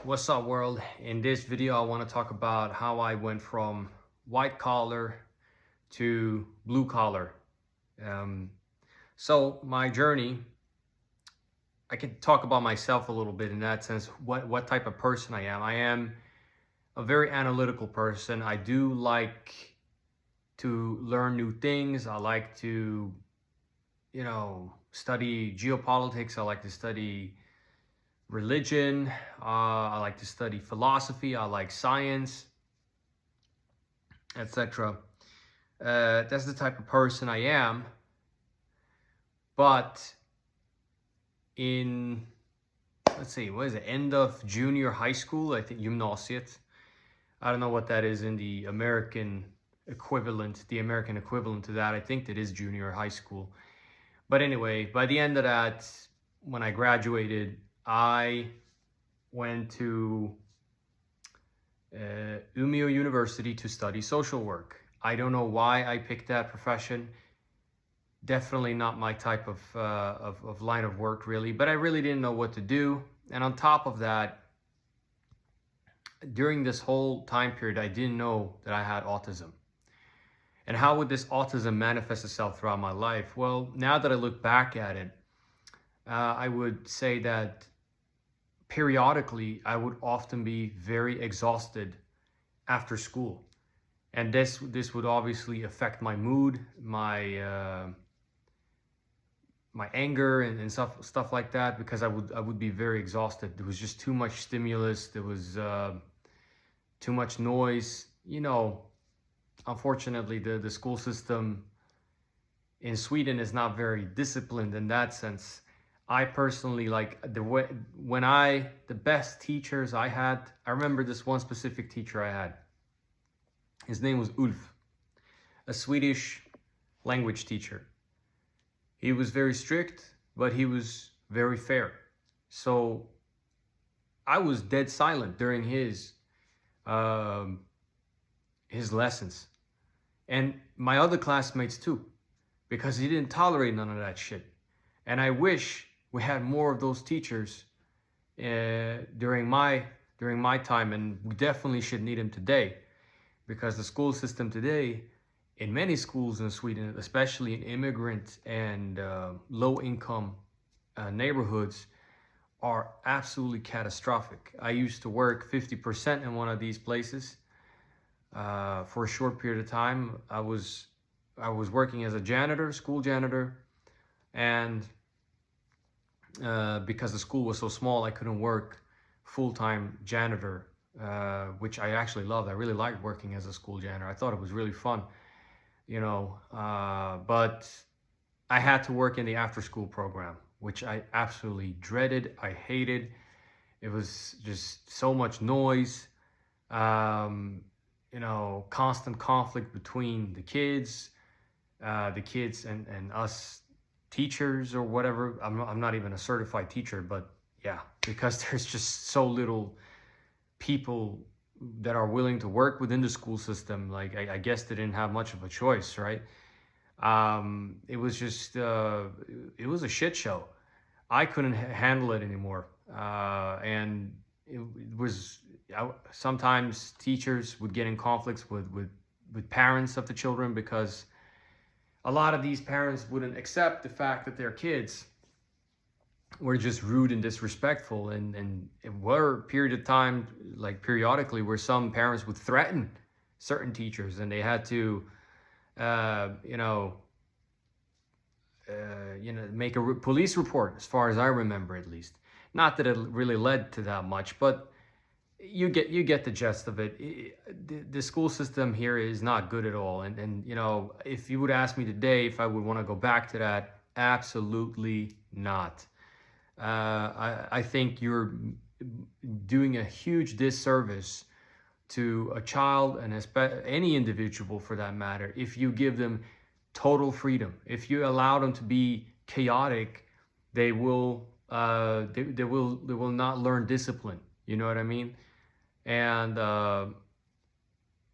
What's up, world? In this video, I want to talk about how I went from white collar to blue collar. Um, so my journey, I can talk about myself a little bit in that sense. What type of person I am? I am a very analytical person. I do like to learn new things. I like to, study geopolitics. I like to study religion. I like to study philosophy. I like science, etc. That's the type of person I am. But in, let's see, what is it? End of junior high school, I think gymnasiet. I don't know what that is in the American equivalent. The American equivalent to that, I think that is junior high school. But anyway, by the end of that, when I graduated, I went to Umeå University to study social work. I don't know why I picked that profession. Definitely not my type of line of work, really. But I really didn't know what to do. And on top of that, during this whole time period, I didn't know that I had autism. And how would this autism manifest itself throughout my life? Well, now that I look back at it, I would say that periodically I would often be very exhausted after school, and this would obviously affect my mood, my anger, and stuff like that, because I would be very exhausted. There was just too much stimulus. There was too much noise. Unfortunately, the school system in Sweden is not very disciplined in that sense. I personally like the best teachers I had. I remember this one specific teacher I had. His name was Ulf, a Swedish language teacher. He was very strict, but he was very fair. So I was dead silent during his lessons, and my other classmates too, because he didn't tolerate none of that shit. And I wish we had more of those teachers during my time, and we definitely should need them today, because the school system today, in many schools in Sweden, especially in immigrant and low-income neighborhoods, are absolutely catastrophic. I used to work 50% in one of these places for a short period of time. I was working as a janitor, school janitor, and because the school was so small, I couldn't work full-time janitor, which I actually loved. I really liked working as a school janitor. I thought it was really fun, but I had to work in the after-school program, which I absolutely dreaded. I hated. It was just so much noise, constant conflict between the kids and us teachers or whatever. I'm not even a certified teacher, but yeah, because there's just so little people that are willing to work within the school system. Like, I guess they didn't have much of a choice, right? It was just it was a shit show. I couldn't handle it anymore, and it was sometimes teachers would get in conflicts with parents of the children, because a lot of these parents wouldn't accept the fact that their kids were just rude and disrespectful, and it were a period of time, like periodically, where some parents would threaten certain teachers, and they had to make a police report, as far as I remember, at least. Not that it really led to that much, but you get the gist of it. The school system here is not good at all, and if you would ask me today if I would want to go back to that, absolutely not. I think you're doing a huge disservice to a child, and any individual for that matter, if you give them total freedom. If you allow them to be chaotic, they will not learn discipline. You know what I mean? And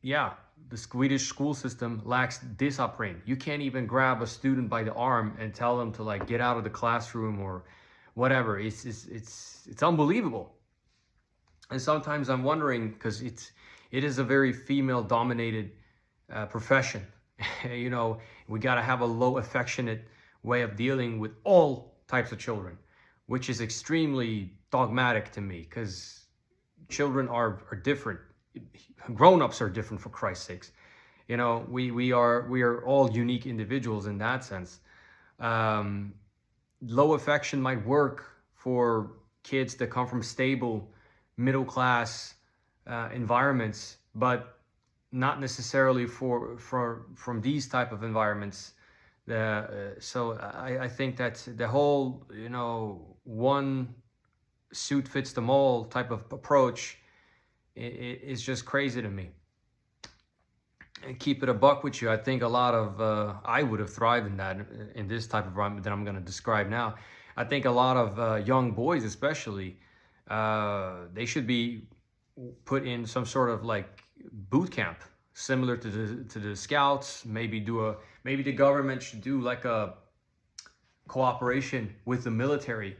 yeah, the Swedish school system lacks discipline. You can't even grab a student by the arm and tell them to, like, get out of the classroom or whatever. It's unbelievable. And sometimes I'm wondering, because it is a very female dominated profession. You know, we got to have a low affectionate way of dealing with all types of children, which is extremely dogmatic to me, because children are different. Grown-ups are different, for Christ's sakes. You know, we are all unique individuals in that sense. um, Low affection might work for kids that come from stable middle class environments, but not necessarily for from these type of environments. So I think that the whole, you know, one suit fits them all type of approach is just crazy to me. And keep it a buck with you, I think a lot of I would have thrived in that, in this type of environment that I'm going to describe now. I think a lot of young boys, especially, they should be put in some sort of like boot camp, similar to the scouts. Maybe the government should do like a cooperation with the military,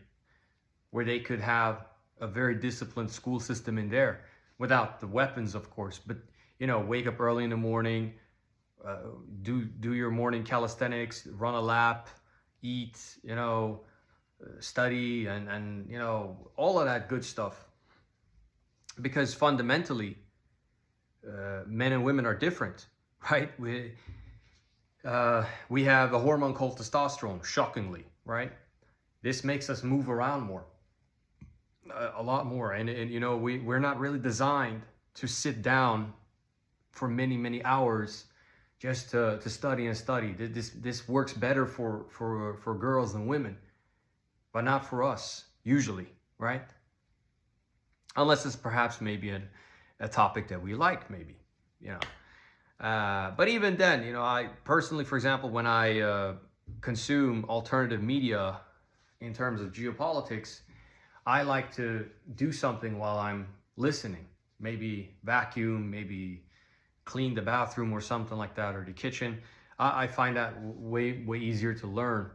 where they could have a very disciplined school system in there, without the weapons, of course. But you know, wake up early in the morning, do your morning calisthenics, run a lap, eat, you know, study, and you know, all of that good stuff. Because fundamentally, men and women are different, right? We have a hormone called testosterone, shockingly, right? This makes us move around more, a lot more, and you know, we're not really designed to sit down for many hours just to study and study. This works better for girls than women, but not for us usually, right? Unless it's perhaps maybe a topic that we like, maybe, you know. But even then, you know, I personally, for example, when I consume alternative media in terms of geopolitics, I like to do something while I'm listening. Maybe vacuum, maybe clean the bathroom or something like that, or the kitchen. I find that way easier to learn.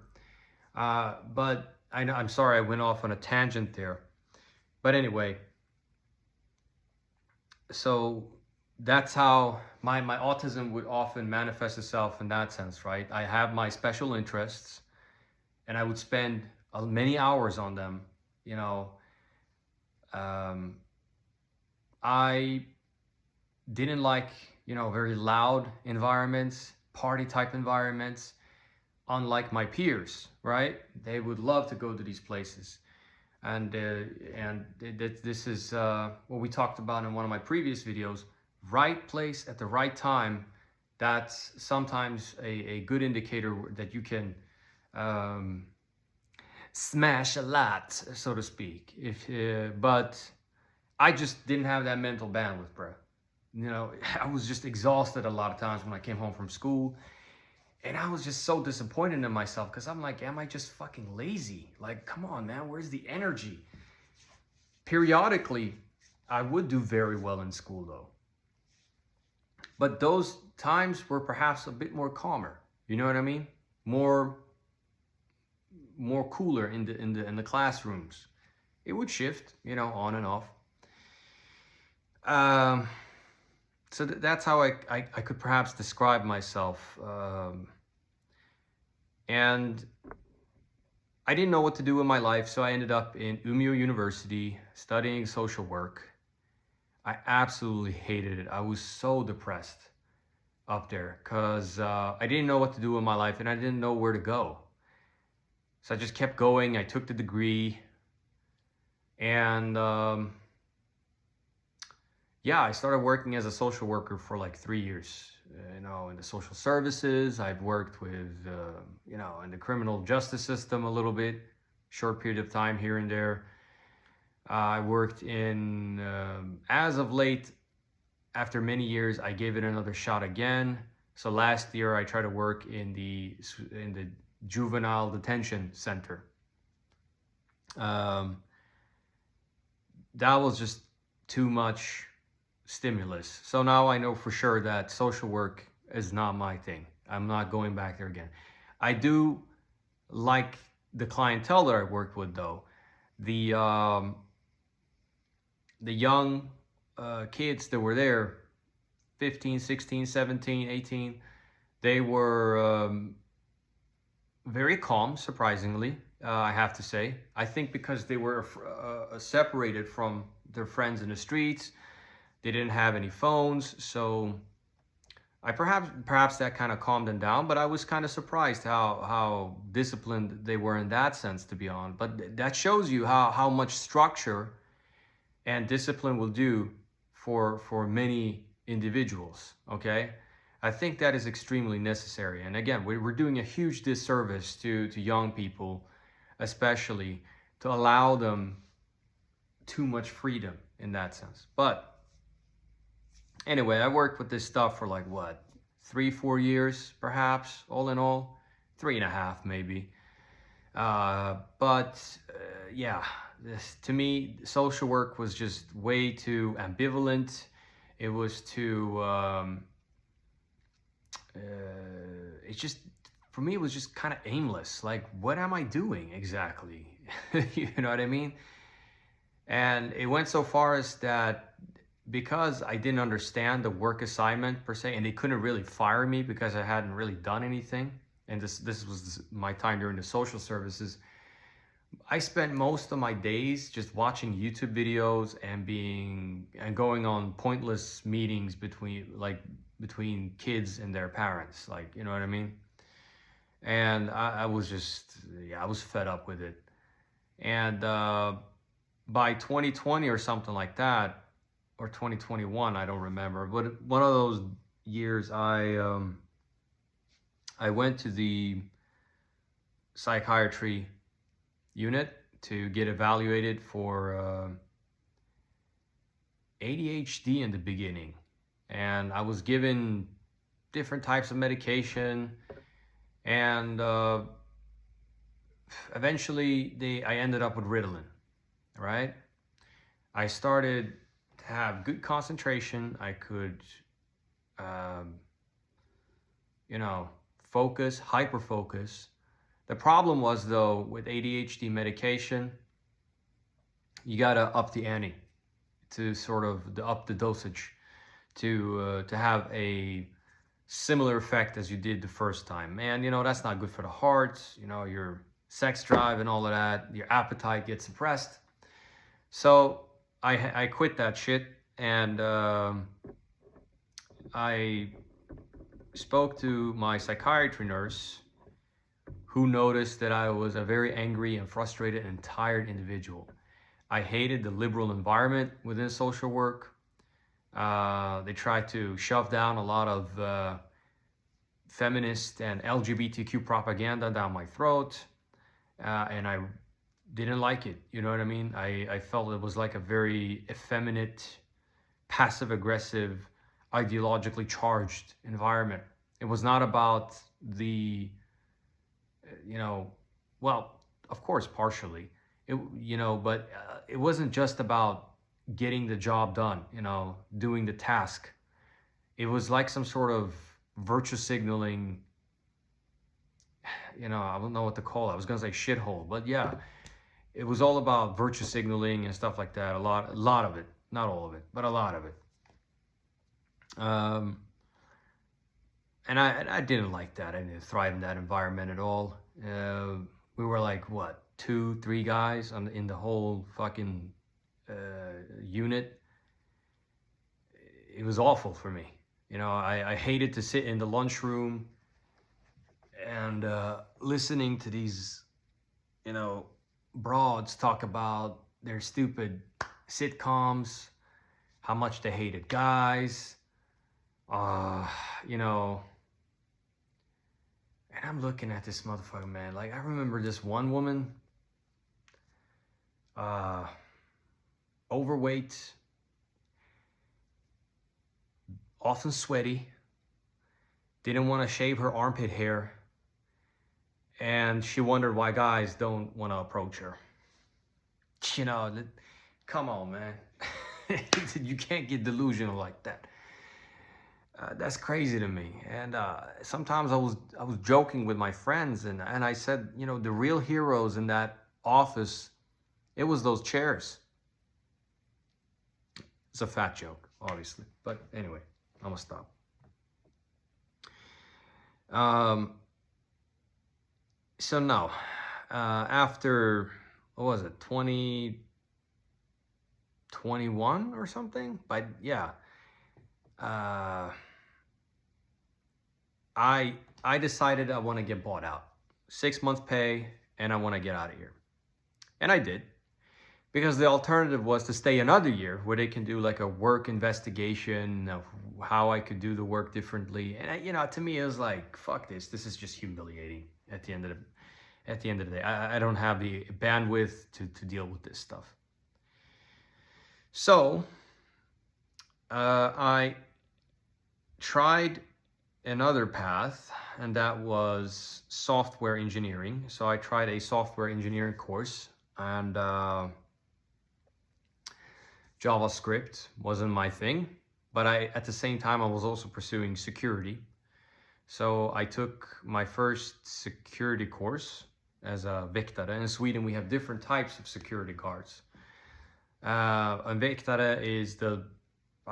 But I'm sorry, I went off on a tangent there. But anyway, so that's how my autism would often manifest itself in that sense, right? I have my special interests, and I would spend many hours on them. You know, I didn't like, you know, very loud environments, party type environments, unlike my peers, right? They would love to go to these places. And this is what we talked about in one of my previous videos. Right place at the right time. That's sometimes a good indicator that you can smash a lot, so to speak. But I just didn't have that mental bandwidth, bro. You know, I was just exhausted a lot of times when I came home from school. And I was just so disappointed in myself, because I'm like, am I just fucking lazy? Like, come on, man, where's the energy? Periodically, I would do very well in school, though. But those times were perhaps a bit more calmer. You know what I mean? More cooler in the classrooms. It would shift, you know, on and off. So that's how I could perhaps describe myself. And I didn't know what to do in my life, so I ended up in Umeå University studying social work. I absolutely hated it. I was so depressed up there, because I didn't know what to do in my life, and I didn't know where to go. So I just kept going. I took the degree, and yeah, I started working as a social worker for like 3 years. You know, in the social services. I've worked with, you know, in the criminal justice system a little bit, short period of time here and there. I worked in, as of late, after many years, I gave it another shot again. So last year, I tried to work in the juvenile detention center. That was just too much stimulus. So now I know for sure that social work is not my thing. I'm not going back there again. I do like the clientele that I worked with, though. The the young kids that were there, 15, 16, 17, 18, they were very calm, surprisingly, I have to say. I think because they were separated from their friends in the streets, they didn't have any phones, so I perhaps that kind of calmed them down. But I was kind of surprised how disciplined they were in that sense, to be honest. But that shows you how much structure and discipline will do for many individuals. Okay, I think that is extremely necessary. And again, we're doing a huge disservice to young people, especially, to allow them too much freedom in that sense. But anyway, I worked with this stuff for like what, 3, 4 years, perhaps, all in all, 3.5 maybe. But yeah, to me, social work was just way too ambivalent. It was too, it's just, for me, it was just kind of aimless. Like, what am I doing exactly? You know what I mean? And it went so far as that, because I didn't understand the work assignment per se, and they couldn't really fire me because I hadn't really done anything. And this was my time during the social services. I spent most of my days just watching YouTube videos and going on pointless meetings between kids and their parents, like, you know what I mean? And I was just, yeah, I was fed up with it. And by 2020 or something like that, or 2021, I don't remember, but one of those years, I went to the psychiatry unit to get evaluated for ADHD in the beginning, and I was given different types of medication, and eventually I ended up with Ritalin, right? I started to have good concentration. I could, focus, hyper focus. The problem was, though, with ADHD medication, you gotta up the ante to sort of up the dosage to have a similar effect as you did the first time. And that's not good for the heart. Your sex drive and all of that, your appetite gets suppressed. So I quit that shit, and I spoke to my psychiatry nurse, who noticed that I was a very angry and frustrated and tired individual. I hated the liberal environment within social work. They tried to shove down a lot of feminist and LGBTQ propaganda down my throat, and I didn't like it. You know what I mean? I felt it was like a very effeminate, passive-aggressive, ideologically charged environment. It was not about the, well, of course, partially, but it wasn't just about getting the job done, doing the task. It was like some sort of virtue signaling, I don't know what to call it. I was going to say shithole, but yeah, it was all about virtue signaling and stuff like that. A lot of it, not all of it, but a lot of it. And I didn't like that. I didn't thrive in that environment at all. We were like, what, 2, 3 guys in the whole fucking unit. It was awful for me. I hated to sit in the lunchroom and listening to these, broads talk about their stupid sitcoms, how much they hated guys, and I'm looking at this motherfucker, man. Like, I remember this one woman, overweight, often sweaty, didn't want to shave her armpit hair, and she wondered why guys don't want to approach her. Come on, man. You can't get delusional like that. That's crazy to me. And sometimes I was joking with my friends, and I said, the real heroes in that office, it was those chairs. It's a fat joke, obviously. But anyway, I'm gonna stop. So no, after, what was it, 2021 or something? But yeah, I decided I want to get bought out. 6 months pay, and I want to get out of here. And I did. Because the alternative was to stay another year where they can do like a work investigation of how I could do the work differently. And to me, it was like, fuck this. This is just humiliating at the end of the day. I don't have the bandwidth to deal with this stuff. So I tried another path, and that was software engineering. So I tried a software engineering course, and JavaScript wasn't my thing, but at the same time I was also pursuing security. So I took my first security course as a väktare. In Sweden we have different types of security guards. A väktare is I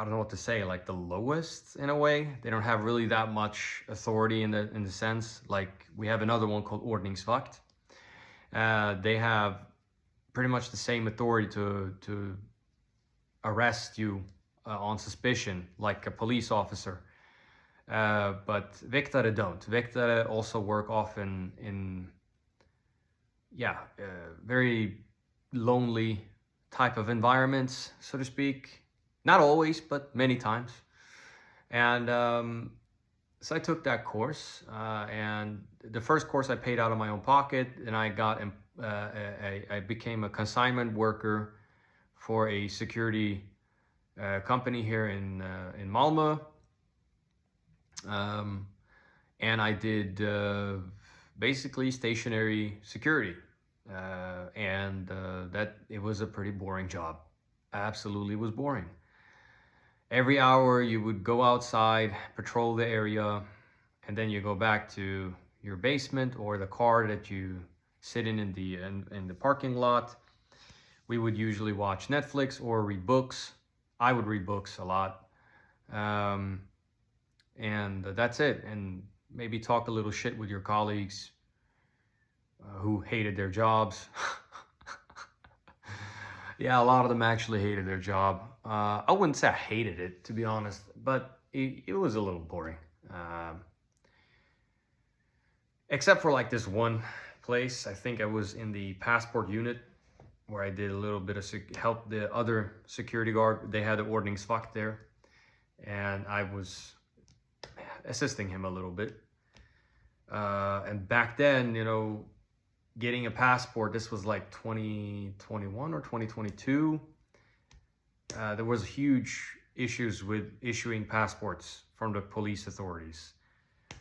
don't know what to say, like the lowest in a way. They don't have really that much authority in the sense. Like we have another one called ordningsvakt. They have pretty much the same authority to arrest you on suspicion, like a police officer. But väktare don't. Väktare also work often in very lonely type of environments, so to speak. Not always, but many times. And so I took that course, and the first course I paid out of my own pocket, and I became a consignment worker for a security company here in Malmö. And I did basically stationary security, and that it was a pretty boring job. Absolutely was boring. Every hour you would go outside, patrol the area, and then you go back to your basement or the car that you sit in the parking lot. We would usually watch Netflix or read books. I would read books a lot. And that's it. And maybe talk a little shit with your colleagues who hated their jobs. Yeah, a lot of them actually hated their job. I wouldn't say I hated it, to be honest, but it was a little boring. Except for like this one place. I think I was in the passport unit, where I did a little bit of help the other security guard. They had an ordningsvakt there, and I was assisting him a little bit. And back then, getting a passport, this was like 2021 or 2022. There was huge issues with issuing passports from the police authorities.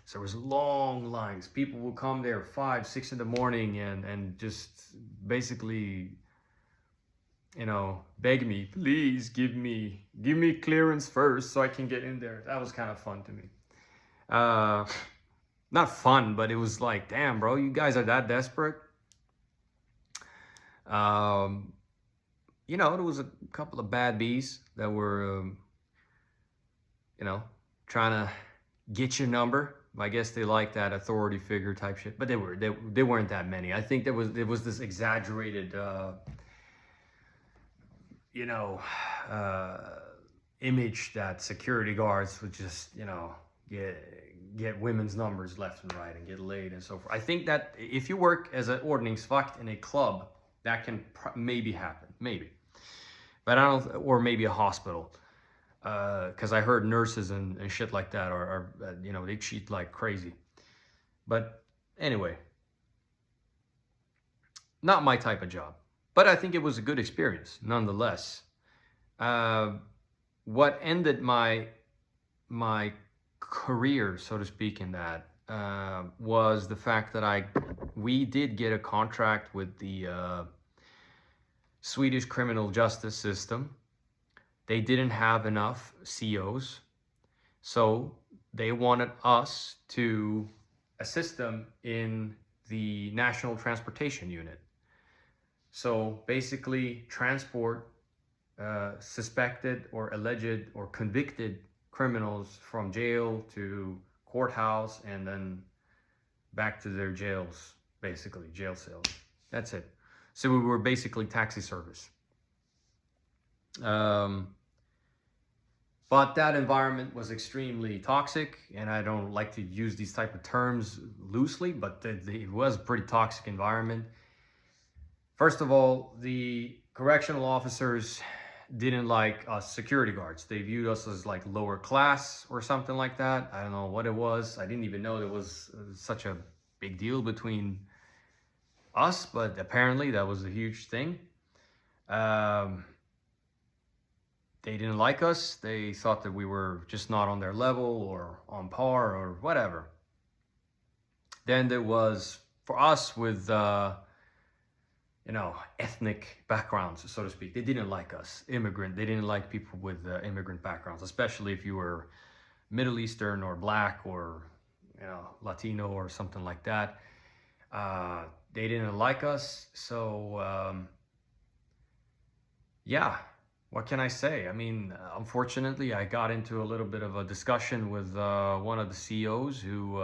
So there was long lines. People would come there 5, 6 in the morning and just basically, beg me, please give me clearance first so I can get in there. That was kind of fun to me. Not fun, but it was like, damn, bro, you guys are that desperate. There was a couple of bad bees that were, trying to get your number. I guess they like that authority figure type shit, but they weren't that many. I think there was this exaggerated, image that security guards would just, get women's numbers left and right and get laid and so forth. I think that if you work as an ordningsvakt in a club, that can maybe happen, maybe. But I don't, or maybe a hospital, because I heard nurses and shit like that are they cheat like crazy. But anyway, not my type of job. But I think it was a good experience, nonetheless. What ended my career, so to speak, in that was the fact that we did get a contract with the Swedish criminal justice system. They didn't have enough COs, so they wanted us to assist them in the National Transportation Unit. So basically transport suspected or alleged or convicted criminals from jail to courthouse and then back to their jails, basically jail cells. That's it. So we were basically taxi service. But that environment was extremely toxic, and I don't like to use these type of terms loosely, but it was a pretty toxic environment. First of all, the correctional officers didn't like us security guards. They viewed us as like lower class or something like that. I don't know what it was. I didn't even know there was such a big deal between us, but apparently that was a huge thing. They didn't like us. They thought that we were just not on their level or on par or whatever. Then there was, for us with, ethnic backgrounds, so to speak. They didn't like us, immigrant. They didn't like people with immigrant backgrounds, especially if you were Middle Eastern or Black or, Latino or something like that. They didn't like us. So, yeah. What can I say? I mean, unfortunately, I got into a little bit of a discussion with one of the CEOs who,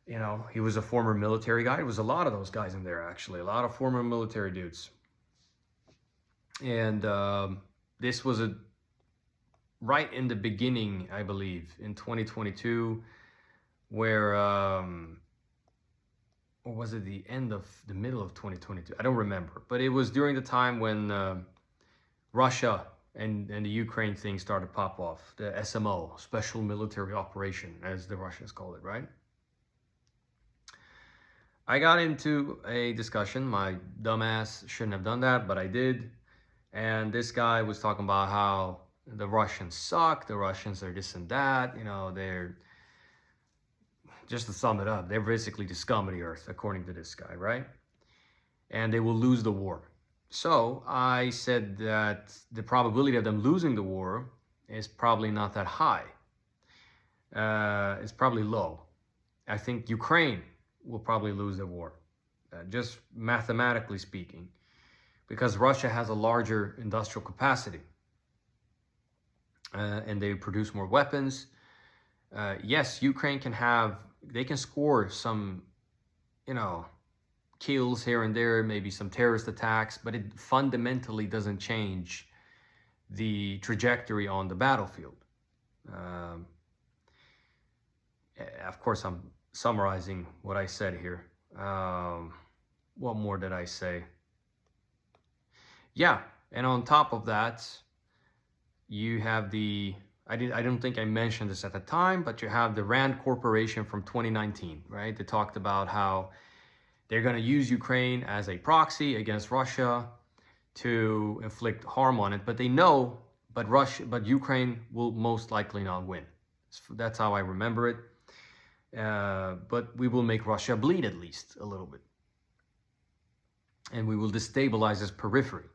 he was a former military guy. It was a lot of those guys in there, actually, a lot of former military dudes. And this was right in the beginning, I believe, in 2022, where, or was it the middle of 2022? I don't remember, but it was during the time when Russia and the Ukraine thing started to pop off, the SMO, Special Military Operation, as the Russians call it, right? I got into a discussion. My dumbass shouldn't have done that, but I did. And this guy was talking about how the Russians suck, the Russians are this and that, they're, just to sum it up, they're basically the scum of the earth, according to this guy, right? And they will lose the war. So I said that the probability of them losing the war is probably not that high. It's probably low. I think Ukraine will probably lose the war, just mathematically speaking, because Russia has a larger industrial capacity and they produce more weapons. Yes, Ukraine they can score some, kills here and there, maybe some terrorist attacks, but it fundamentally doesn't change the trajectory on the battlefield. Of course, I'm summarizing what I said here. What more did I say? Yeah, and on top of that, you have I don't think I mentioned this at the time, but you have the Rand Corporation from 2019, right? They talked about how they're going to use Ukraine as a proxy against Russia to inflict harm on it, but they know, but Ukraine will most likely not win. That's how I remember it. But we will make Russia bleed at least a little bit, and we will destabilize its periphery.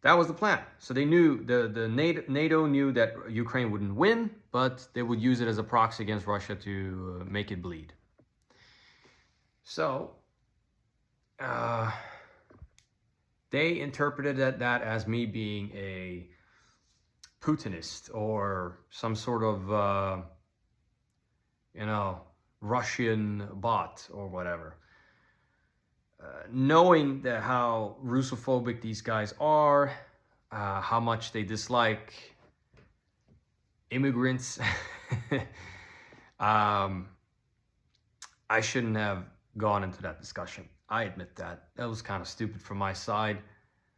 That was the plan. So they knew, the NATO knew that Ukraine wouldn't win, but they would use it as a proxy against Russia to make it bleed. So they interpreted that as me being a Putinist or some sort of, Russian bot or whatever. Knowing that how Russophobic these guys are, how much they dislike immigrants, I shouldn't have gone into that discussion. I admit that. That was kind of stupid from my side.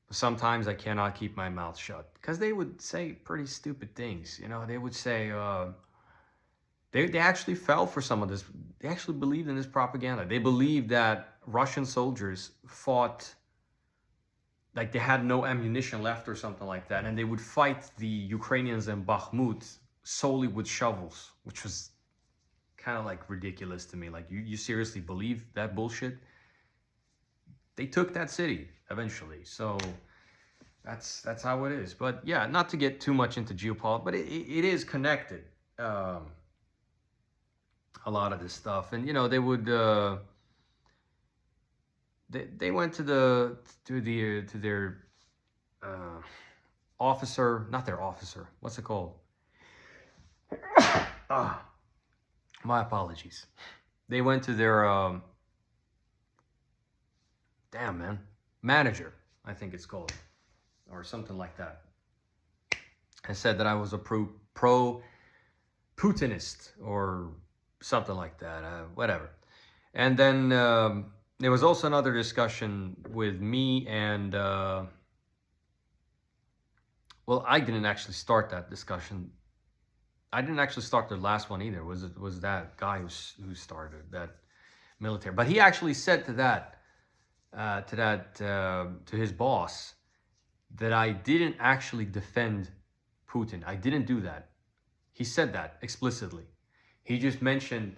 But sometimes I cannot keep my mouth shut because they would say pretty stupid things. They would say, they actually fell for some of this. They actually believed in this propaganda. They believed that Russian soldiers fought like they had no ammunition left or something like that, and they would fight the Ukrainians in Bakhmut solely with shovels, which was kind of like ridiculous to me. Like, you seriously believe that bullshit? They took that city eventually, so that's how it is. But yeah, not to get too much into geopolitics, but it is connected. A lot of this stuff, and they would they went to their officer, not their officer, what's it called? Ah, my apologies. They went to their, damn man, manager, I think it's called, or something like that, and said that I was a pro-Putinist or something like that, whatever. And then there was also another discussion with me and, well, I didn't actually start that discussion. I didn't actually start the last one either. It was that guy who started that military? But he actually said to his boss that I didn't actually defend Putin. I didn't do that. He said that explicitly. He just mentioned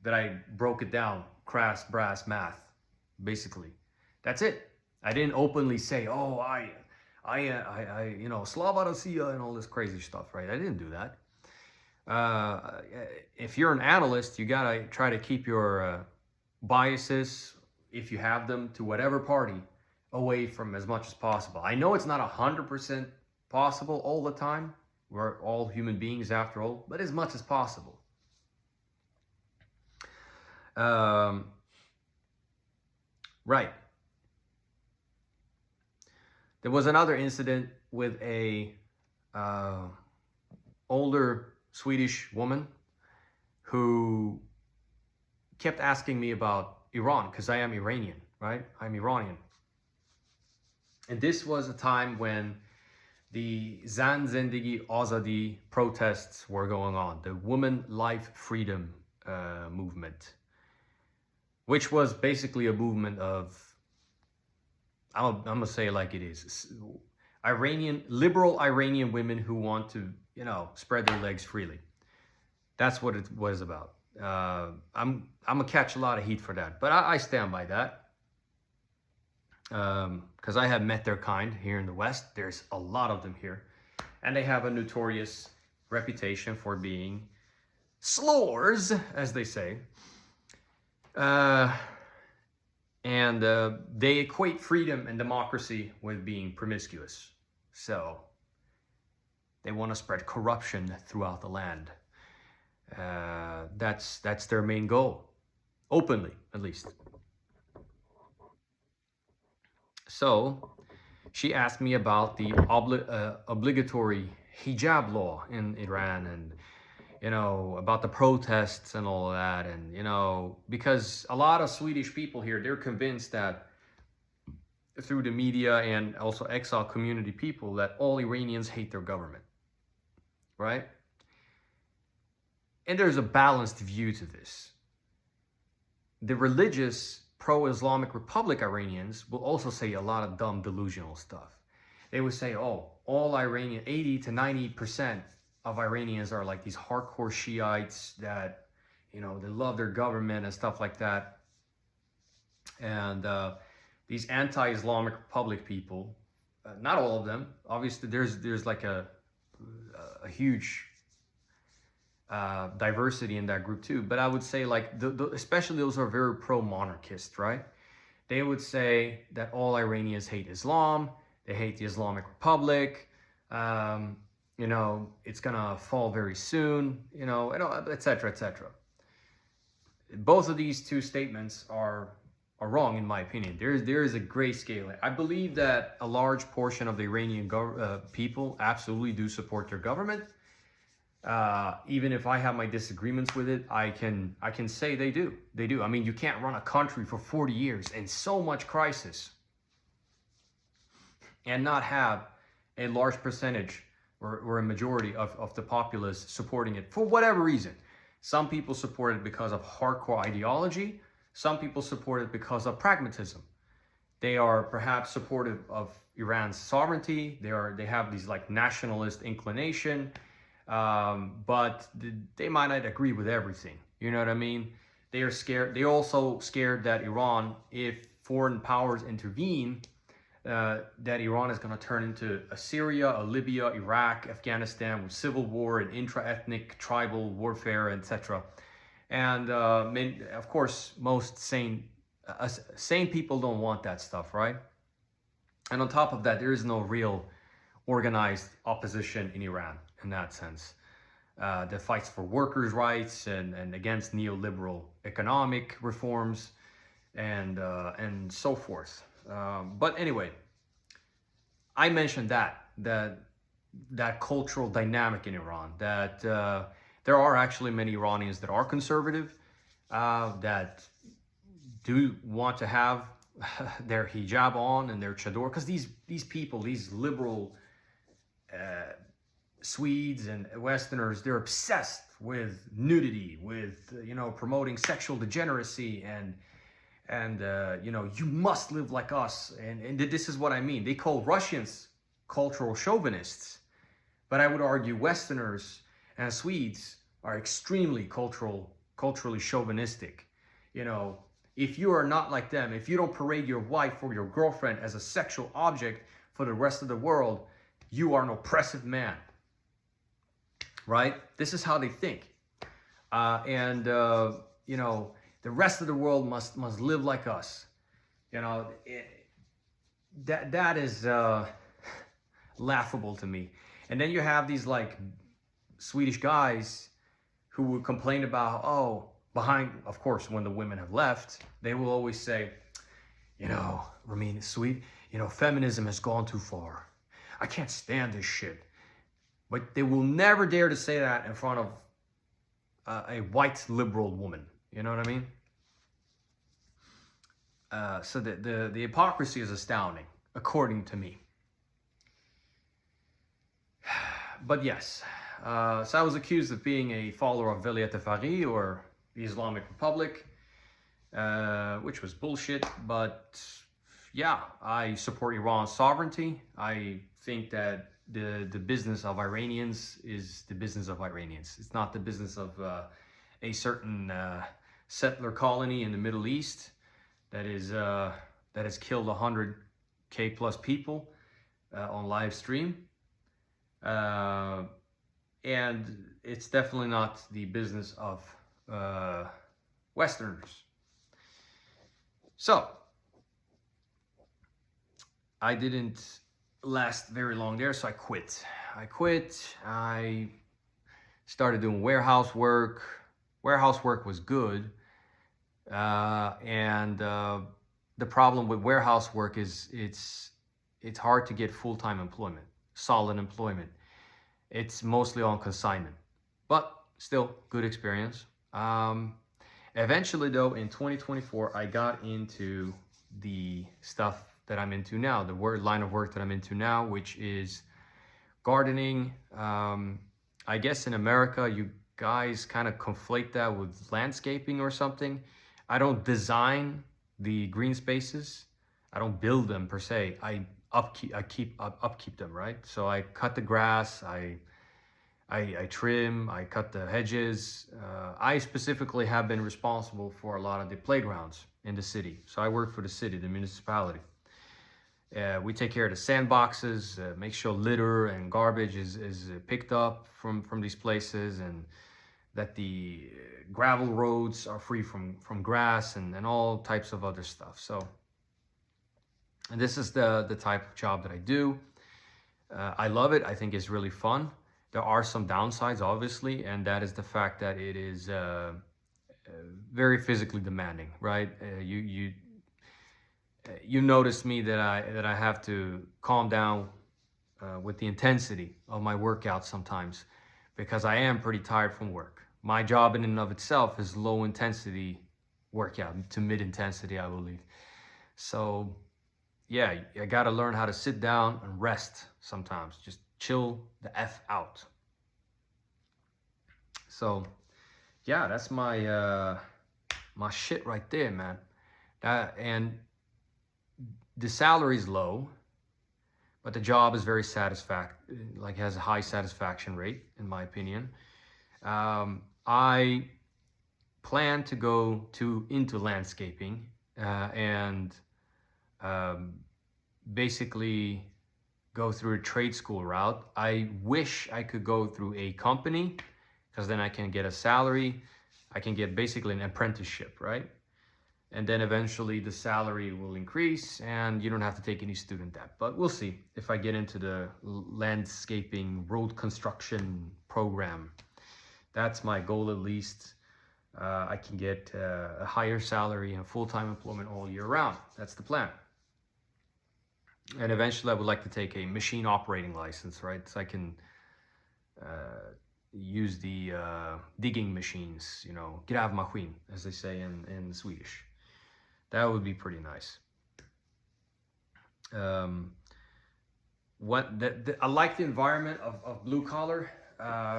that I broke it down, crass brass math, basically. That's it. I didn't openly say, oh, I you know, Slava Rosia and all this crazy stuff, right? I didn't do that. If you're an analyst, you gotta try to keep your biases, if you have them, to whatever party away from as much as possible. I know it's not 100% possible all the time. We're all human beings after all, but as much as possible. Right. There was another incident with a older Swedish woman who kept asking me about Iran, because I am Iranian, right? I'm Iranian. And this was a time when the Zan Zendegi Azadi protests were going on, the Women Life Freedom movement, which was basically a movement of, I'm gonna say it like it is, liberal Iranian women who want to, you know, spread their legs freely. That's what it was about. I'm gonna catch a lot of heat for that, but I stand by that. Because I have met their kind here in the West. There's a lot of them here, and they have a notorious reputation for being slores, as they say. And they equate freedom and democracy with being promiscuous. So they want to spread corruption throughout the land. That's their main goal, openly at least. So she asked me about the obligatory hijab law in Iran, and, you know, about the protests and all of that. And, you know, because a lot of Swedish people here, they're convinced that through the media and also exile community people, that all Iranians hate their government, right? And there's a balanced view to this. The religious pro-Islamic Republic Iranians will also say a lot of dumb, delusional stuff. They would say, oh, all Iranian, 80 to 90% of Iranians are like these hardcore Shiites that, you know, they love their government and stuff like that. And these anti-Islamic Republic people, not all of them, obviously there's like a huge diversity in that group too, but I would say like especially those who are very pro-monarchist, right? They would say that all Iranians hate Islam, they hate the Islamic Republic, you know, it's gonna fall very soon, you know, etc., etc. Both of these two statements are wrong in my opinion. There is a gray scale. I believe that a large portion of the Iranian people absolutely do support their government. Even if I have my disagreements with it, I can say they do. They do. I mean, you can't run a country for 40 years in so much crisis and not have a large percentage or a majority of the populace supporting it for whatever reason. Some people support it because of hardcore ideology. Some people support it because of pragmatism. They are perhaps supportive of Iran's sovereignty. They have these like nationalist inclination. But they might not agree with everything. You know what I mean? They are scared. They're also scared that Iran, if foreign powers intervene, that Iran is going to turn into a Syria, a Libya, Iraq, Afghanistan with civil war and intra-ethnic tribal warfare, etc. And of course, most sane people don't want that stuff, right? And on top of that, there is no real organized opposition in Iran in that sense that fights for workers' rights and against neoliberal economic reforms and so forth. But anyway, I mentioned that cultural dynamic in Iran, that there are actually many Iranians that are conservative, that do want to have their hijab on and their chador, because these people, these liberal Swedes and Westerners, they're obsessed with nudity, with promoting sexual degeneracy and you must live like us, and this is what I mean. They call Russians cultural chauvinists, but I would argue Westerners and Swedes are extremely culturally chauvinistic. If you are not like them, if you don't parade your wife or your girlfriend as a sexual object for the rest of the world, you are an oppressive man, right? This is how they think. The rest of the world must live like us. That is laughable to me. And then you have these like Swedish guys who would complain about, behind, of course, when the women have left, they will always say, Ramin, sweet, feminism has gone too far. I can't stand this shit. But they will never dare to say that in front of a white liberal woman. You know what I mean? So the hypocrisy is astounding, according to me. But yes, so I was accused of being a follower of Vilayat al-Faqih or the Islamic Republic, which was bullshit. But yeah, I support Iran's sovereignty. I think that the business of Iranians is the business of Iranians. It's not the business of a certain settler colony in the Middle East that has killed 100K plus people on live stream. And it's definitely not the business of Westerners. So I didn't last very long there, so I quit. I started doing warehouse work. Warehouse work was good. The problem with warehouse work is it's hard to get full-time employment, solid employment. It's mostly on consignment, but still good experience. Eventually though, in 2024, I got into the stuff that I'm into now, the line of work that I'm into now, which is gardening. I guess in America, you guys kind of conflate that with landscaping or something. I don't design the green spaces. I don't build them per se. I upkeep them, right? So I cut the grass, I trim, I cut the hedges. I specifically have been responsible for a lot of the playgrounds in the city. So I work for the city, the municipality. We take care of the sandboxes, make sure litter and garbage is picked up from these places, and that the gravel roads are free from grass and all types of other stuff. So, and this is the type of job that I do. I love it. I think it's really fun. There are some downsides, obviously, and that is the fact that it is very physically demanding, right? You notice me that I have to calm down with the intensity of my workouts sometimes, because I am pretty tired from work. My job in and of itself is low intensity workout to mid intensity, I believe. So yeah, I got to learn how to sit down and rest sometimes. Just chill the F out. So yeah, that's my my shit right there, man. And the salary is low, but the job is very has a high satisfaction rate, in my opinion. I plan to go into landscaping and basically go through a trade school route. I wish I could go through a company, because then I can get a salary. I can get basically an apprenticeship, right? and then eventually the salary will increase and you don't have to take any student debt. But we'll see if I get into the landscaping road construction program. That's my goal, at least. I can get a higher salary and full-time employment all year round. That's the plan. And eventually I would like to take a machine operating license, right? So I can use the digging machines, you know, grävmaskin, as they say in Swedish. That would be pretty nice. I like the environment of blue collar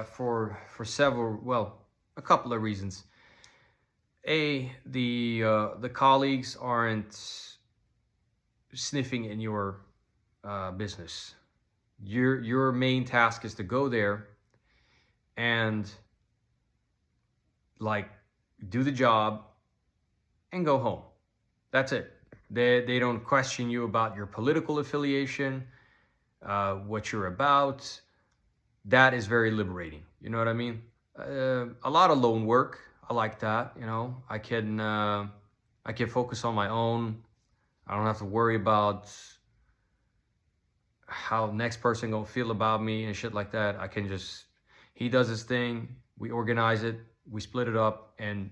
for several, well, a couple of reasons. The colleagues aren't sniffing in your business. Your main task is to go there and like do the job and go home. That's it. They don't question you about your political affiliation, what you're about. That is very liberating. You know what I mean? A lot of lone work. I like that. You know, I can focus on my own. I don't have to worry about how next person gonna feel about me and shit like that. I can just, he does his thing, we organize it, we split it up, and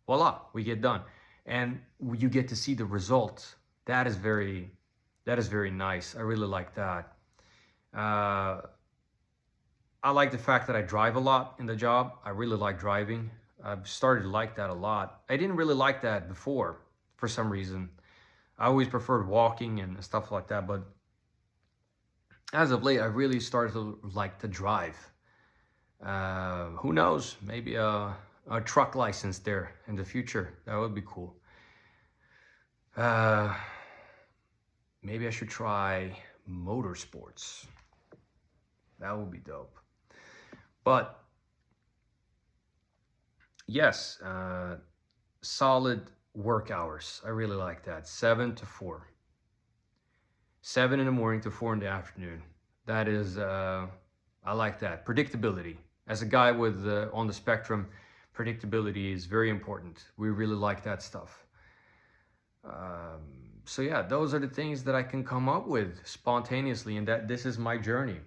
voila, we get done. And you get to see the result. That is very nice. I really like that. I like the fact that I drive a lot in the job. I really like driving. I've started to like that a lot. I didn't really like that before for some reason. I always preferred walking and stuff like that, but as of late, I really started to like to drive. Who knows? Maybe a truck license there in the future. That would be cool. Maybe I should try motorsports. That would be dope. But yes, solid work hours. I really like that. 7 to 4. 7 in the morning to 4 in the afternoon. That is, I like that. Predictability. As a guy with on the spectrum, predictability is very important. We really like that stuff. So yeah, those are the things that I can come up with spontaneously, and that this is my journey.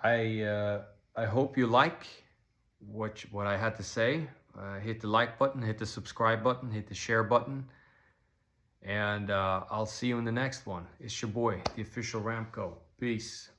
I hope you like what I had to say. Hit the like button, hit the subscribe button, hit the share button, and I'll see you in the next one. It's your boy, the official Ramco. Peace.